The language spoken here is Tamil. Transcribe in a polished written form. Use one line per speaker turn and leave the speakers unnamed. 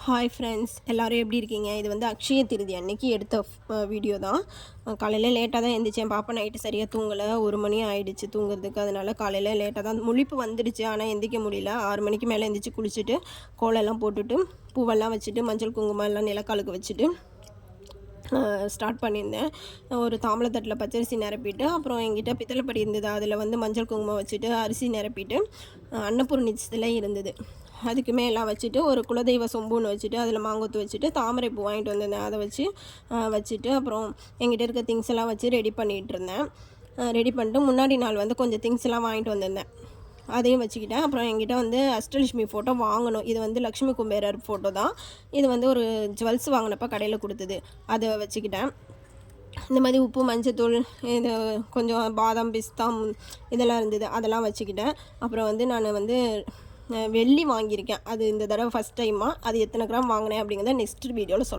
ஹாய் ஃப்ரெண்ட்ஸ், எல்லோரும் எப்படி இருக்கீங்க? இது வந்து அக்ஷய திருதி அன்னைக்கு எடுத்த வீடியோ தான். காலையில் லேட்டாக தான் எழுந்திரிச்சேன். பாப்பா நைட்டு சரியாக தூங்கலை, 1 மணி ஆகிடுச்சு தூங்குறதுக்கு. அதனால் காலையில் லேட்டாக தான் முழிப்பு வந்துடுச்சு, ஆனால் எந்திரிக்க முடியல. 6 மணிக்கு மேலே எந்திரிச்சு குளிச்சுட்டு கோலெல்லாம் போட்டுட்டு பூவெல்லாம் வச்சுட்டு மஞ்சள் குங்குமம் எல்லாம் நிலக்காலுக்கு வச்சுட்டு ஸ்டார்ட் பண்ணியிருந்தேன். ஒரு தாம்பளத்தட்டில் பச்சரிசி நிரப்பிட்டு, அப்புறம் என்கிட்ட பித்தளைப்படி இருந்தது, அதில் வந்து மஞ்சள் குங்குமம் வச்சுட்டு அரிசி நிரப்பிட்டு அன்னபூர்ணி சிலை இருந்தது, அதுக்குமே எல்லாம் வச்சுட்டு ஒரு குலதெய்வ சொம்புன்னு வச்சுட்டு அதில் மாங்கொத்து வச்சுட்டு தாமரை பூ வாங்கிட்டு வந்திருந்தேன், அதை வச்சுட்டு அப்புறம் என்கிட்ட இருக்க திங்ஸ் எல்லாம் வச்சு ரெடி பண்ணிகிட்டு இருந்தேன். ரெடி பண்ணிட்டு முன்னாடி நாள் வந்து கொஞ்சம் திங்ஸ் எல்லாம் வாங்கிட்டு வந்திருந்தேன், அதையும் வச்சுக்கிட்டேன். அப்புறம் என்கிட்ட வந்து அஷ்டலட்சுமி ஃபோட்டோ வாங்கணும். இது வந்து லக்ஷ்மி குபேரர் ஃபோட்டோ தான். இது வந்து ஒரு ஜுவல்ஸ் வாங்கினப்போ கடையில் கொடுத்தது, அதை வச்சுக்கிட்டேன். இந்த மாதிரி உப்பு, மஞ்சத்தூள், இது கொஞ்சம் பாதாம், பிஸ்தா இதெல்லாம் இருந்தது, அதெல்லாம் வச்சுக்கிட்டேன். அப்புறம் வந்து நான் வந்து வெள்ளி வாங்கியிருக்கேன். அது இந்த தடவை ஃபஸ்ட் டைமாக. அது எத்தனை கிராம் வாங்கினேன் அப்படிங்கிறத நெக்ஸ்ட் வீடியோவில்